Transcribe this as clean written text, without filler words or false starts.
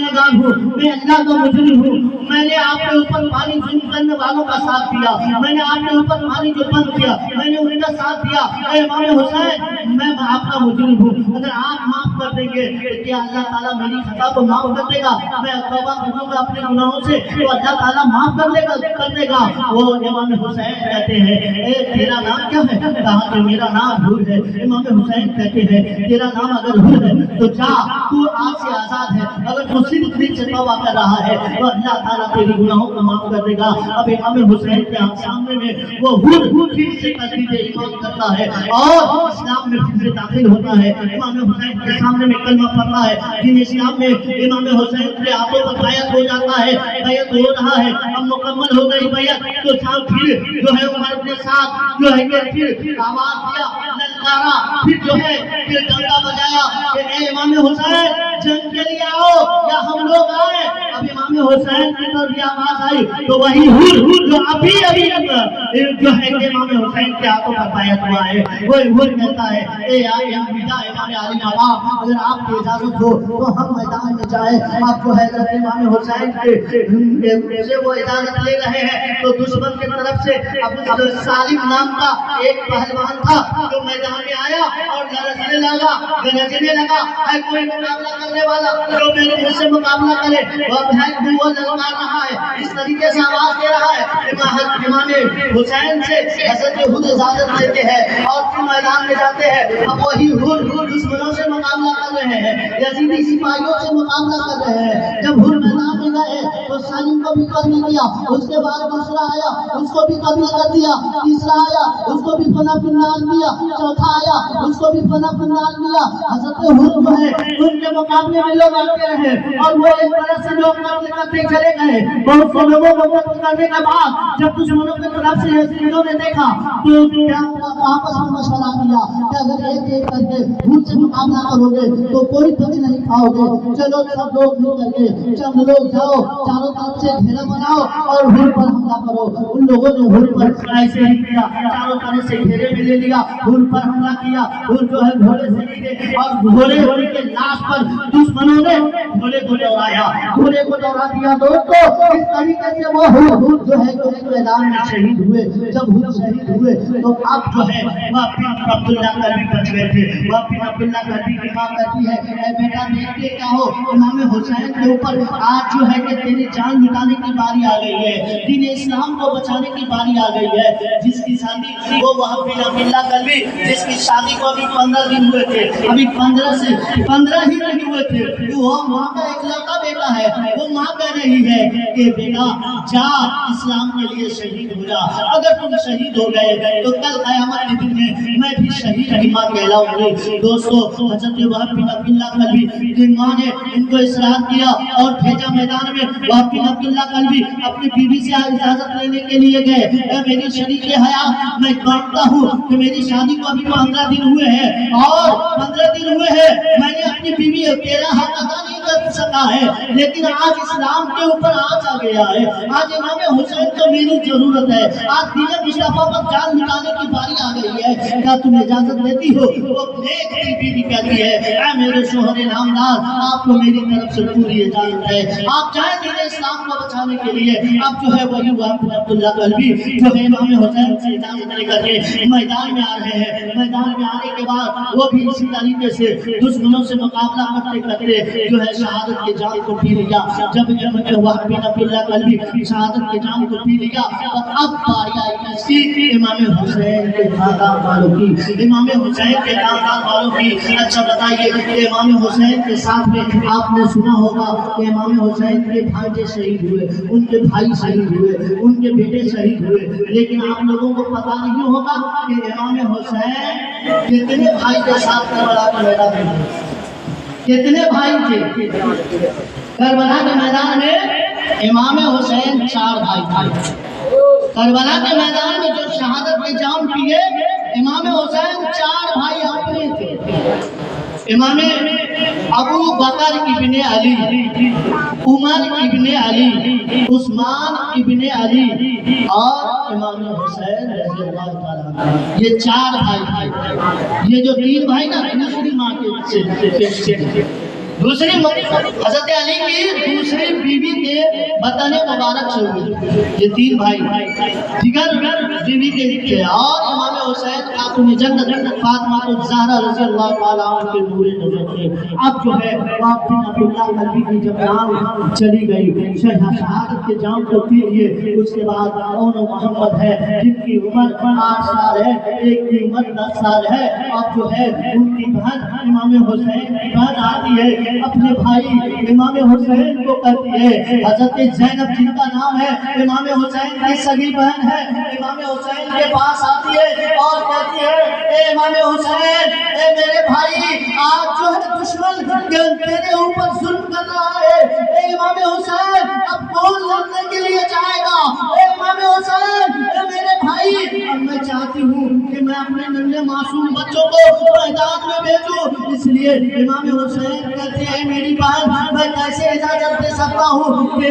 गुनहगार हूँ, मैं अल्लाह का मुजरिम हूँ, मैंने आपके ऊपर पानी जुल्म करने वालों का साथ दिया, मैंने आपके ऊपर पानी जो बंद किया मैंने उनका साथ दिया। ऐ इमाम हुसैन मैं आपका मुजरिम हूँ, अगर आप माफ कर देंगे तो क्या अल्लाह ताला मेरी खता को माफ कर देगा? मैं तौबा करूंगा अपने गुनाहों से तो अल्लाह ताला माफ कर देगा। वो इमाम हुसैन कहते हैं ए तेरा नाम क्या है? कहा कि मेरा नाम हुर है। इमाम हुसैन कहते हैं तेरा नाम अगर हुर है तो जा तू आज से आजाद है, अगर तू सिर्फ दिल से तौबा कर रहा है तो अल्लाह ताला तेरी गुनाहों को माफ कर देगा। अब इमाम हुसैन के सामने में वो हुर फिर से तस्दीक ईमान करता है और इस्लाम में फिर से दाखिल होता है। इमाम हुसैन के सामने में कलमा पढ़ता है, दिन इस्लाम में इमाम हुसैन के हाथों पर बैत हो जाता है, बैत हो रहा है, अब मुकम्मल हो गई बैत तो साथ फिर जो है उमर के साथ जो है कि फिर आवाज दिया, ललकारा, फिर जो है फिर डंका बजाया कि ए इमाम हुसैन जंग के लिए आओ या हम लोग आए। अब इमाम हुसैन की तरफ आवाज आई तो वही हुर जो अभी जो है कि इमाम हुसैन के हाथों पर बैत हुआ है वही हुर कहता है ए इमाम अली बाबा अगर आपकी इजाजत हो तो हम मैदान में जाए। आप जो है जब इमाम हुसैन से वो इजाजत ले रहे हैं तो दुश्मन की तरफ से अबू सालिम नाम का एक पहलवान था जो मैदान में आया और लड़ने लगा, गरजने लगा, है कोई मुकाबला करने वाला जो मेरे मुझसे मुकाबला करे। वह वो ललकार रहा है, इस तरीके से आवाज दे रहा है। इमाम हुसैन से हज़रत हुर इजाजत लेते हैं और फिर मैदान में जाते हैं। अब वही हुर दुश्मनों से मुकाबला कर रहे हैं, यजीदी सिपाहियों से मुकाबला कर रहे हैं। जब हुर मैदान में गए तो सालिम को भी कत्ल किया, उसके बाद दूसरा आया उसको भी कत्ल कर दिया, तीसरा आया उसको भी फना फिन्नाल दिया, चौथा आया उसको भी फना फिन्नाल दिया। हज़रत हुर जो है उनके मुकाबले में लोग आते रहे और वो एक तरह से लोग कत्ल करते चले गए। बहुत से लोगों को कत्ल करने के बाद जब दुश्मनों की तरफ से यजीदियों ने देखा तो आपस में मशवरा किया कि अगर एक एक करके हुर से मुकाबला करोगे तो कोई फल नहीं खाओगे, चलो सब लोग मिल करके चंद लोग जाओ चारों तरफ से घेरा बनाओ और हुर पर हमला करो। उन लोगों ने हुर पर ऐसे ही किया, चारों तरफ से घेरे में ले लिया, हुर पर हमला किया। हुर जो है घोड़े से गिरे और घोड़े के लाश पर दुश्मनों ने घोड़े को दौड़ाया, घोड़े को दौड़ा दिया। दोस्तों इस तरीके से वो हुर जो है मैदान में शहीद हुए। जब हुर शहीद हुए तो आप जो है वह बिन अब्दुल्ला कल्बी बच गए थे। वह बिन अब्दुल्ला कल्बी की बात करती है ए बेटा देखते क्या हो, इमाम हुसैन के ऊपर आज जो है कि तेरी जान निकालने की बारी आ गई है, दीन इस्लाम को बचाने की बारी आ गई है। जिसकी शादी वो वह बिन अब्दुल्ला कल्बी जिसकी शादी को अभी 15 दिन हुए थे, अभी 15 ही नहीं हुए थे, वो माँ का इकलौता बेटा है। वो माँ कह रही है कि बेटा जा इस्लाम के लिए शहीद हो जा, अगर तुम शहीद हो गए तो कल क़यामत के दिन में मैं भी शहीद की माँ कहलाऊंगी। दोस्तों हज़रत वहाब बिन अब्दुल्ला कल्बी की माँ ने इनको इसरार किया और भेजा मैदान में। वहाब बिन अब्दुल्ला कल्बी अपनी बीवी से इजाजत लेने के लिए गए। मेरी शरीक हयात मैं जानता हूँ कि मेरी शादी को अभी 15 दिन हुए हैं और 15 दिन हुए हैं मैंने अपनी बीवी तेरा हक अदा नहीं कर सका है, लेकिन आज इस्लाम के ऊपर आज आ गया है, आज इमाम हुसैन को मेरी जरूरत है, आज दीन मुस्तफा पर जान निकालने की बारी आ गई है, क्या तुम इजाजत देती हो? वो नेक दिल बीवी कहती है ऐ मेरे शोहर नामदार आपको मेरी तरफ से पूरी इजाजत है, आप चाहे दीन इस्लाम को बचाने के लिए। अब जो है वही वहाब बिन अब्दुल्ला कल्बी जो है इमाम हुसैन से इजाजत लेकर के मैदान में आ रहे हैं। मैदान में आने के बाद वो भी इसी तरीके से दुश्मनों से मुकाबला करते करते जो है शहादत के जाम को पी लिया। जब वहाब बिन अब्दुल्ला कल्बी शहादत के जाम को पी लिया तो अब बारी आई इसी इमाम हुसैन के खानदान वालों की, इमाम हुसैन के खानदान वालों की। अच्छा बताइए इमाम हुसैन के साथ में आपने सुना होगा कि इमाम हुसैन के भांजे शहीद हुए, उनके भाई शहीद हुए, उनके बेटे शहीद हुए, लेकिन आप लोगों को पता नहीं होगा कि इमाम हुसैन कितने भाई के साथ करबला के मैदान में, कितने भाई थे करबला के मैदान में। इमाम हुसैन 4 भाई थे। करबला के मैदान में जो शहादत के जाम पिए इमाम हुसैन 4 भाई अपने थे। इमाम अबू बकर इब्ने अली, उमर इब्ने अली, उस्मान इब्ने अली और इमाम हुसैन रज़ियल्लाहु ताला, ये 4 भाई थे। ये जो 3 भाई ना दूसरी माँ के से दूसरी हज़रत अली की بدن مبارک سے ہوئی۔ یہ تین بھائی جگر بیوی کے تھے، اور امام حسین خاتون جنت فاطمہ الزہرا رضی اللہ تعالیٰ عنہ کے نور نظر تھے۔ اب جو ہے وہ اپنی عبداللہ نبی کی جب جان چلی گئی، شہادت کے جام کرتی ہے، اس کے بعد اون محمد ہے جن کی عمر 8 سال ہے، ایک کی عمر 10 سال ہے۔ اب جو ہے ان کی بہن امام حسین کی بہن آتی ہے، اپنے بھائی امام حسین کو کہتی ہے، حضرت زینب جن کا نام ہے امام حسین کی سگی بہن ہے، امام حسین کے پاس آتی ہے اور کہتی ہے، اے امام حسین، اے میرے بھائی، آج جو ہے دشمن تیرے اوپر ظلم کر رہا ہے، اے امام حسین اب کون لڑنے کے لیے جائے گا؟ اے امام حسین، اے میرے بھائی، اب میں چاہتی ہوں کہ میں اپنے ننھے معصوم بچوں کو میدان میں بھیجوں، اس لیے امام حسین کہتے ہیں میری بہن، میں کیسے اجازت دے سکتا ہوں کہ